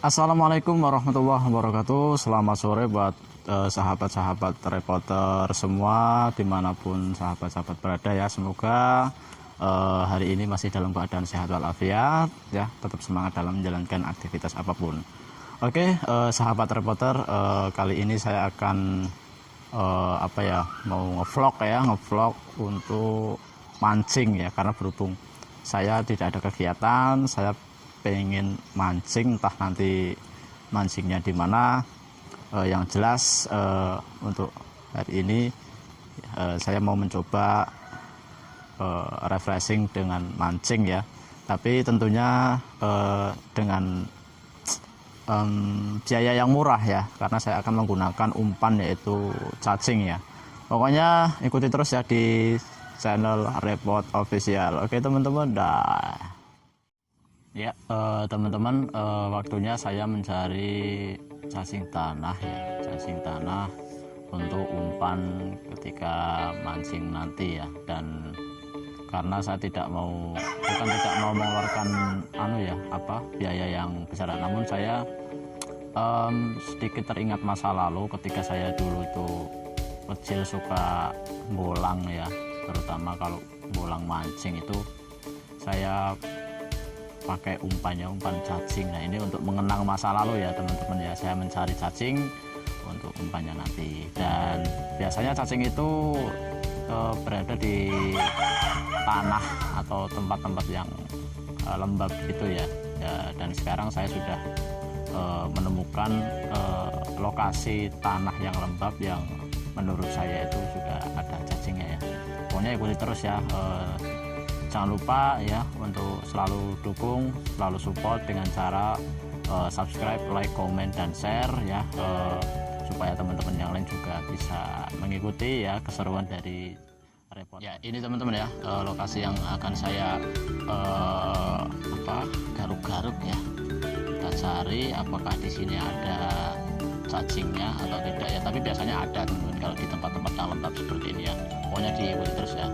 Assalamualaikum warahmatullahi wabarakatuh. Selamat sore buat sahabat-sahabat reporter semua dimanapun sahabat-sahabat berada ya. Semoga hari ini masih dalam keadaan sehat walafiat ya, tetap semangat dalam menjalankan aktivitas apapun. Oke, sahabat reporter, kali ini saya akan mau ngevlog untuk mancing ya, karena berhubung saya tidak ada kegiatan, saya pengen mancing, entah nanti mancingnya di mana. Yang jelas untuk hari ini saya mau mencoba refreshing dengan mancing ya, tapi tentunya dengan biaya yang murah ya, karena saya akan menggunakan umpan yaitu cacing ya. Pokoknya ikuti terus ya di channel Report Official. Oke teman-teman, dah. Ya teman-teman, waktunya saya mencari cacing tanah ya, cacing tanah untuk umpan ketika mancing nanti ya. Dan karena saya tidak mau mengeluarkan biaya yang besar, namun saya sedikit teringat masa lalu ketika saya dulu tuh kecil suka bolang ya, terutama kalau bolang mancing itu saya pakai umpan cacing. Nah, ini untuk mengenang masa lalu ya teman-teman ya, saya mencari cacing untuk umpannya nanti. Dan biasanya cacing itu berada di tanah atau tempat-tempat yang lembab gitu ya. Dan sekarang saya sudah menemukan lokasi tanah yang lembab yang menurut saya itu juga ada cacingnya ya. Pokoknya ikuti terus ya. Jangan lupa ya untuk selalu dukung, selalu support dengan cara subscribe, like, comment, dan share ya, supaya teman-teman yang lain juga bisa mengikuti ya keseruan dari report. Ya, ini teman-teman ya, lokasi yang akan saya garuk-garuk ya. Kita cari apakah di sini ada cacingnya atau tidak ya, tapi biasanya ada teman-teman kalau di tempat-tempat yang lembab seperti ini ya. Pokoknya diikuti terus ya.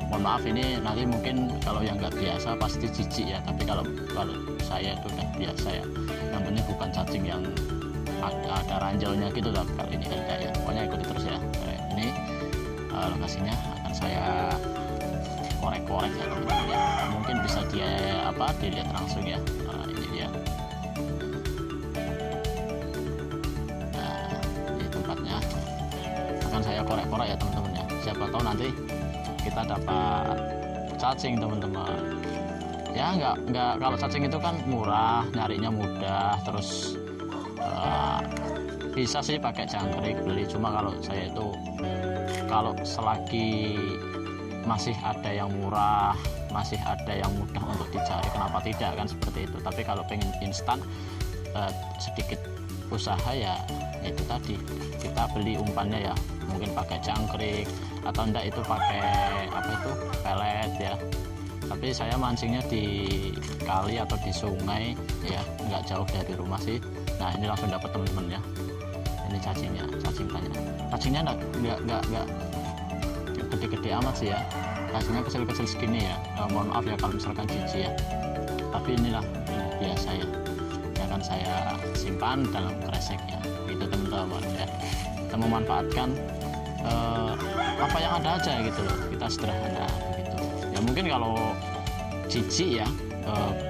Mohon maaf ini nanti mungkin kalau yang nggak biasa pasti jijik ya, tapi kalau saya itu udah biasa ya. Yang penting bukan cacing yang ada ranjaunya gitu lah, kalau ini kan kayak. Pokoknya ikuti terus ya. Ini lokasinya akan saya korek-korek ya teman-teman ya. Mungkin bisa dilihat langsung ya. Ini dia. Nah, ini tempatnya akan saya korek-korek ya teman-teman ya. Siapa tahu nanti kita dapat cacing teman-teman ya. Nggak kalau cacing itu kan murah, nyarinya mudah, terus bisa sih pakai jangkrik beli. Cuma kalau saya itu kalau selagi masih ada yang murah, masih ada yang mudah untuk dicari, kenapa tidak kan, seperti itu. Tapi kalau pengen instan sedikit usaha ya itu tadi, kita beli umpannya ya, mungkin pakai jangkrik atau enggak itu pakai pelet ya. Tapi saya mancingnya di kali atau di sungai ya, nggak jauh dari rumah sih. Nah, ini langsung dapat teman-teman ya. Ini cacingnya nggak gede-gede amat sih ya, cacingnya kecil-kecil segini ya. Mohon maaf ya kalau misalkan jijik ya, tapi inilah biasa ya. Akan saya simpan dalam kresek ya, gitu teman-teman ya. Kita memanfaatkan apa yang ada aja gitu loh, kita sederhana begitu ya. Mungkin kalau jijik ya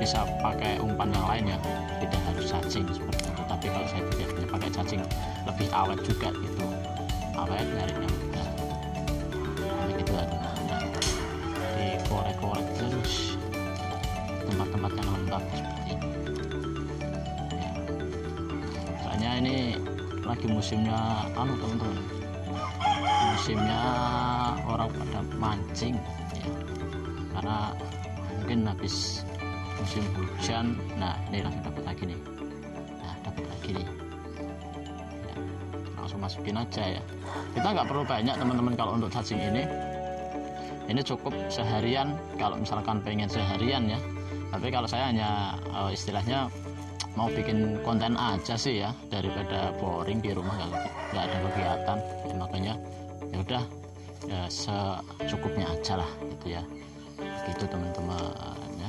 bisa pakai umpan yang lain ya, tidak harus cacing seperti itu. Tapi kalau saya biasanya pakai cacing lebih awet juga gitu, awet, nyarinya mudah gitu ya teman-teman. Dikorek-korek terus tempat-tempat yang lembab seperti ini ya. Soalnya ini lagi musimnya teman-teman, musimnya orang pada mancing ya, karena mungkin habis musim hujan. Nah, ini langsung dapat lagi nih. Nah, dapat lagi nih ya, langsung masukin aja ya. Kita nggak perlu banyak teman-teman kalau untuk cacing ini cukup seharian kalau misalkan pengen seharian ya. Tapi kalau saya hanya istilahnya mau bikin konten aja sih ya, daripada boring di rumah nggak ada kegiatan ya. Makanya ya udah ya secukupnya aja lah gitu ya, gitu teman-teman ya.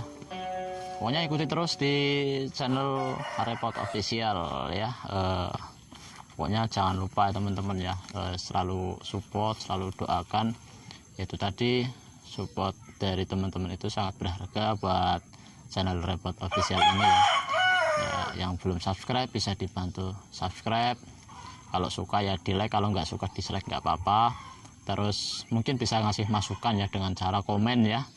Pokoknya ikuti terus di channel Repot Official ya. Pokoknya jangan lupa teman-teman ya, selalu support, selalu doakan. Itu tadi support dari teman-teman itu sangat berharga buat channel Repot Official ini ya. Yang belum subscribe bisa dibantu subscribe. Kalau suka ya di like, kalau nggak suka dislike nggak apa-apa. Terus mungkin bisa ngasih masukan ya dengan cara komen ya,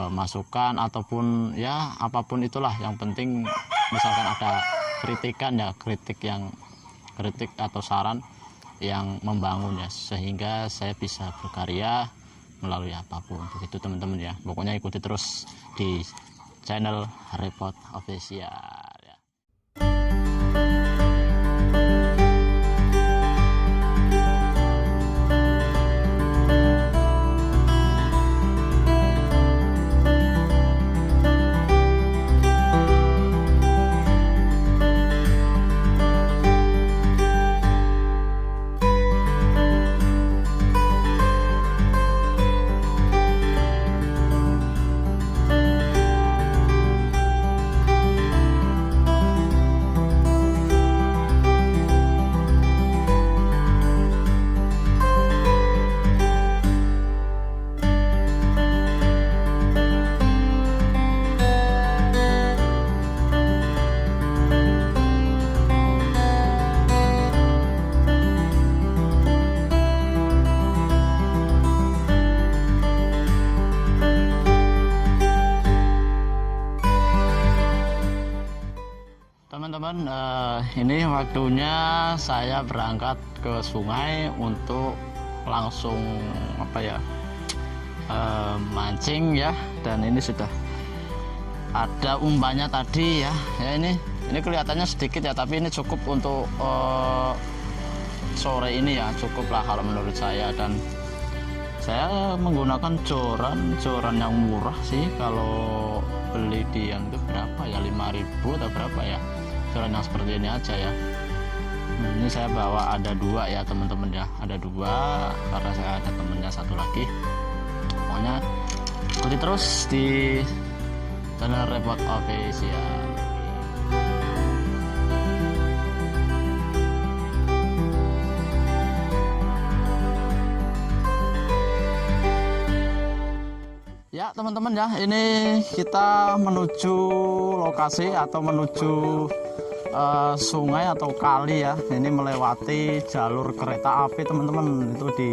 masukan ataupun ya apapun itulah. Yang penting misalkan ada kritikan ya, kritik atau saran yang membangun ya, sehingga saya bisa berkarya melalui apapun. Begitu teman-teman ya. Pokoknya ikuti terus di channel Repot Official. Teman-teman, ini waktunya saya berangkat ke sungai untuk langsung mancing ya. Dan ini sudah ada umpannya tadi ya. Ini kelihatannya sedikit ya, tapi ini cukup untuk sore ini ya, cukup lah kalau menurut saya. Dan saya menggunakan joran yang murah sih. Kalau beli di yang itu berapa ya, 5.000 atau berapa ya, joran yang seperti ini aja ya. Ini saya bawa ada 2 ya teman-teman ya, ada 2 karena saya ada temennya 1 lagi. Pokoknya ikuti terus di channel Repot Official. Ya teman-teman ya, ini kita menuju lokasi atau menuju sungai atau kali ya. Ini melewati jalur kereta api teman-teman, itu di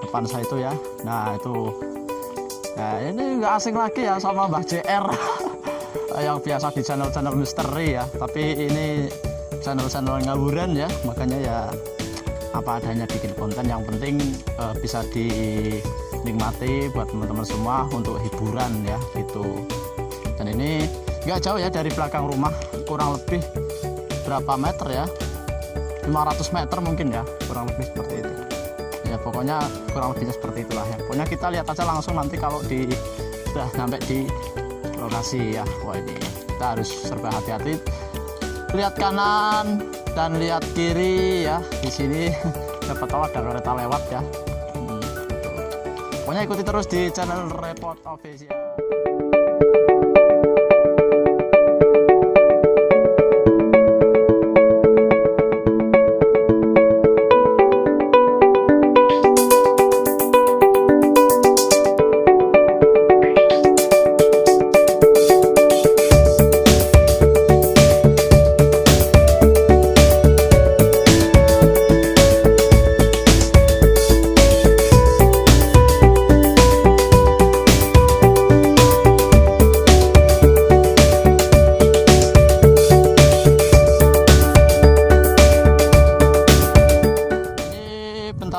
depan saya itu ya. Nah itu, nah ini nggak asing lagi ya sama Mbah JR yang biasa di channel-channel misteri ya. Tapi ini channel-channel ngawuran ya, makanya ya apa adanya bikin konten. Yang penting bisa dinikmati buat teman-teman semua untuk hiburan ya gitu. Dan ini nggak jauh ya dari belakang rumah, kurang lebih berapa meter ya, 500 meter mungkin ya, kurang lebih seperti itu ya. Pokoknya kurang lebihnya seperti itulah ya. Pokoknya kita lihat aja langsung nanti kalau sudah sampai di lokasi ya. Wah ini kita harus serba hati-hati, lihat kanan dan lihat kiri ya. Di sini dapat tahu ada kereta lewat ya. Pokoknya ikuti terus di channel Repot Official.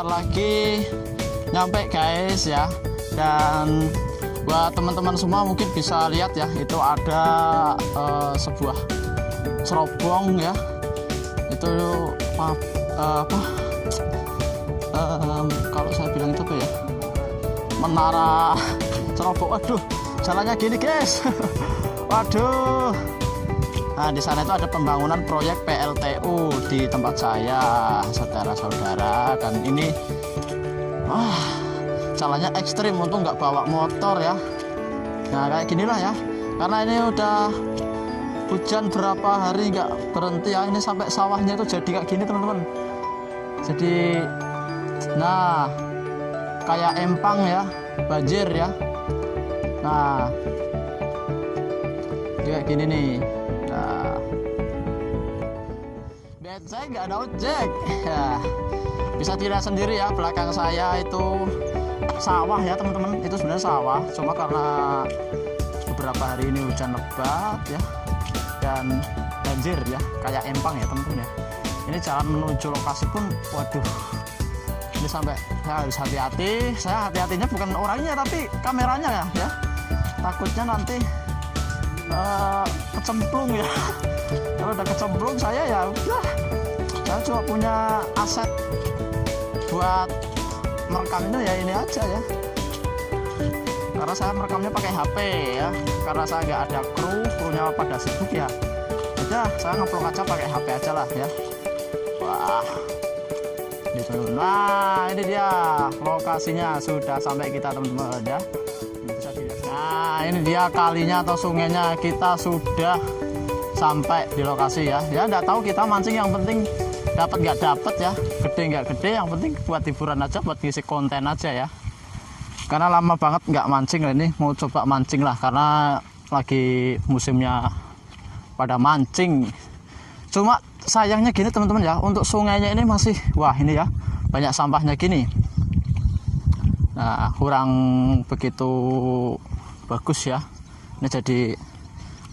Lagi nyampe guys ya. Dan buat teman-teman semua mungkin bisa lihat ya, itu ada sebuah cerobong ya. Itu kalau saya bilang itu apa ya, menara cerobong. Waduh, jalannya gini guys. Waduh. Nah di sana itu ada pembangunan proyek PLTU di tempat saya, saudara-saudara. Dan ini jalannya ekstrim, untung nggak bawa motor ya. Nah kayak ginilah ya, karena ini udah hujan berapa hari nggak berhenti ya. Ini sampai sawahnya itu jadi kayak gini teman-teman. Jadi nah kayak empang ya, banjir ya. Nah kayak gini nih. Nah saya nggak ada ojek ya. Bisa dilihat sendiri ya, belakang saya itu sawah ya teman-teman. Itu sebenarnya sawah, cuma karena beberapa hari ini hujan lebat ya dan banjir ya, kayak empang ya teman-teman ya. Ini jalan menuju lokasi pun waduh, ini sampai saya harus hati-hati. Saya hati-hatinya bukan orangnya tapi kameranya ya, takutnya nanti kecemplung ya. Kalau udah kecemplung saya ya udah, saya cuma punya aset buat merekam ini ya, ini aja ya, karena saya merekamnya pakai HP ya, karena saya nggak ada krunya pada sibuk ya. Udah saya ngeplok aja pakai HP aja lah ya. Wah nah ini dia lokasinya, sudah sampai kita teman-teman ya. Nah ini dia kalinya atau sungainya, kita sudah sampai di lokasi ya. Ya nggak tahu kita mancing, yang penting dapat nggak dapat ya, gede nggak gede, yang penting buat hiburan aja, buat ngisi konten aja ya. Karena lama banget nggak mancing, ini mau coba mancing lah karena lagi musimnya pada mancing. Cuma sayangnya gini teman-teman ya, untuk sungainya ini masih wah ini ya, banyak sampahnya gini. Nah kurang begitu bagus ya, ini jadi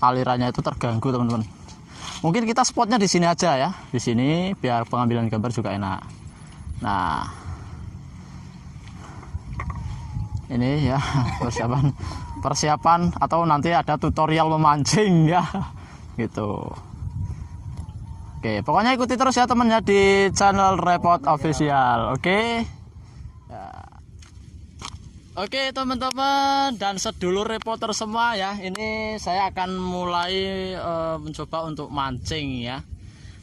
alirannya itu terganggu teman-teman. Mungkin kita spotnya di sini aja ya, di sini biar pengambilan gambar juga enak. Nah ini ya persiapan atau nanti ada tutorial memancing ya gitu. Oke, pokoknya ikuti terus ya teman ya di channel Repot Official. Oke ya. Oke teman-teman dan sedulur reporter semua ya, ini saya akan mulai mencoba untuk mancing ya.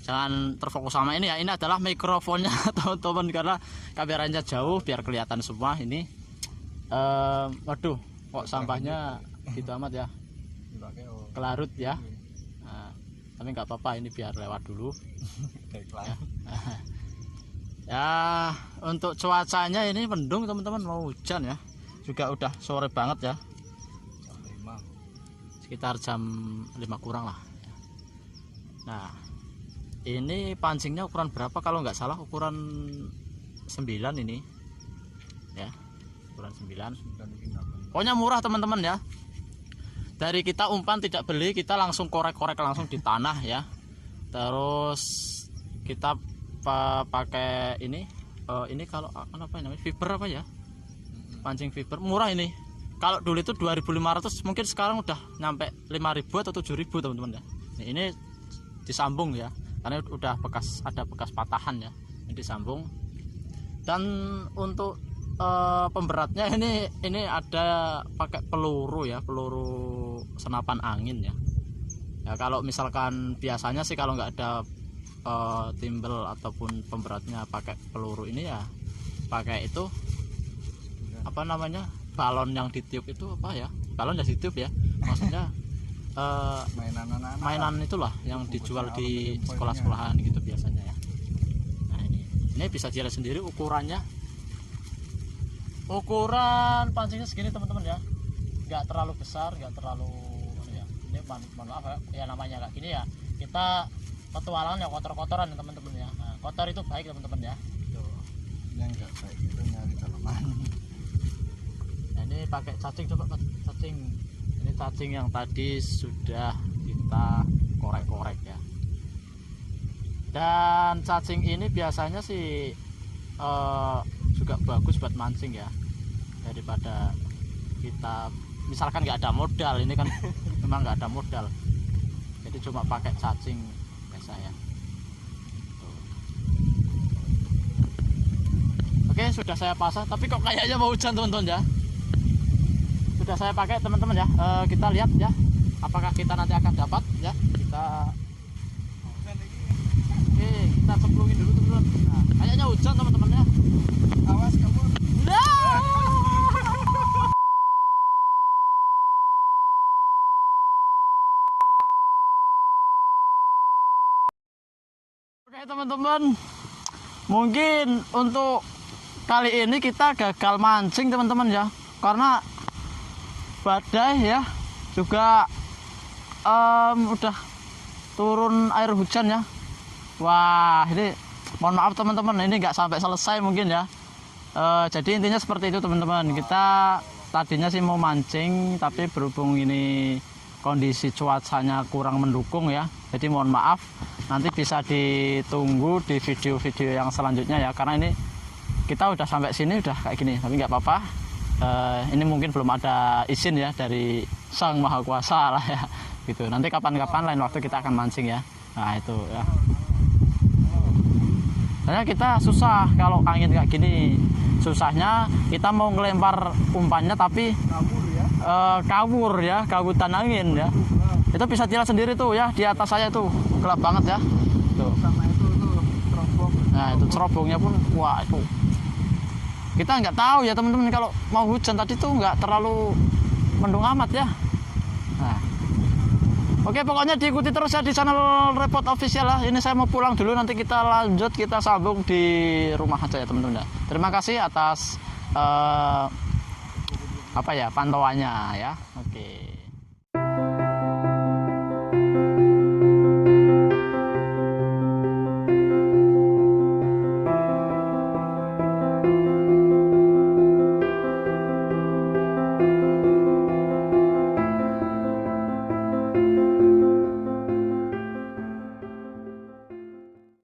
Jangan terfokus sama ini ya, ini adalah mikrofonnya teman-teman, karena kameranya jauh biar kelihatan semua ini. Waduh kok sampahnya gitu amat ya, kelarut ya. Nah, tapi nggak apa-apa, ini biar lewat dulu ya. Ya untuk cuacanya ini mendung teman-teman, mau hujan ya, juga udah sore banget ya, sekitar jam 5 kurang lah. Nah ini pancingnya ukuran berapa, kalau nggak salah ukuran 9 ini ya, ukuran 9. Pokoknya murah teman-teman ya, dari kita umpan tidak beli, kita langsung korek-korek langsung di tanah ya. Terus kita pakai ini kalau apa namanya, fiber apa ya, pancing fiber murah ini. Kalau dulu itu 2.500, mungkin sekarang udah nyampe 5.000 atau 7.000 teman-teman ya. Ini disambung ya, karena udah ada bekas patahan ya, ini disambung. Dan untuk pemberatnya ini ada pakai peluru ya, peluru senapan angin ya. Ya kalau misalkan biasanya sih kalau nggak ada timbel ataupun pemberatnya pakai peluru ini ya, pakai itu apa namanya, balon yang ditiup itu apa ya, balon yang ditiup ya, maksudnya mainan itulah yang dijual di sekolah-sekolahan gitu biasanya ya. Nah ini bisa dilihat sendiri ukurannya, ukuran pancingnya segini teman-teman ya, nggak terlalu besar, nggak terlalu ya. Ini mohon maaf ya, namanya kayak gini ya, kita petualangan ya kotor-kotoran ya teman-teman ya. Nah, kotor itu baik teman-teman ya. Yang nggak baik itu nyari tanaman. Nah, ini pakai cacing, coba cacing. Ini cacing yang tadi sudah kita korek-korek ya. Dan cacing ini biasanya sih juga bagus buat mancing ya, daripada kita misalkan nggak ada modal. Ini kan memang nggak ada modal, jadi cuma pakai cacing biasa ya. Oke, sudah saya pasang, tapi kok kayaknya mau hujan teman-teman ya. Sudah saya pakai teman-teman ya. Kita lihat ya, apakah kita nanti akan dapat ya. Kita cemplungin dulu teman-teman. Nah, kayaknya hujan teman-teman ya. Awas kamu. Oke teman-teman, mungkin untuk kali ini kita gagal mancing teman-teman ya, karena badai ya, juga udah turun air hujan ya. Wah, ini mohon maaf teman-teman, ini nggak sampai selesai mungkin ya. Jadi intinya seperti itu teman-teman, kita tadinya sih mau mancing, tapi berhubung ini kondisi cuacanya kurang mendukung ya, jadi mohon maaf, nanti bisa ditunggu di video-video yang selanjutnya ya, karena ini kita udah sampai sini udah kayak gini, tapi nggak apa-apa. Ini mungkin belum ada izin ya dari Sang Maha Kuasa lah ya, gitu. Nanti kapan-kapan lain waktu kita akan mancing ya. Nah itu ya. Karena kita susah kalau angin kayak gini. Susahnya kita mau ngelempar umpannya tapi kabur ya. kawutan angin ya. Itu bisa dilihat sendiri tuh ya, di atas saya tuh gelap banget ya. Tuh. Sama itu tuh cerobong. Nah itu cerobongnya pun wah itu. Kita nggak tahu ya teman-teman, kalau mau hujan tadi tuh nggak terlalu mendung amat ya. Nah. Oke, pokoknya diikuti terus ya di channel Repot Official lah. Ini saya mau pulang dulu, nanti kita lanjut, kita sambung di rumah aja ya teman-teman. Terima kasih atas pantauannya ya. Oke.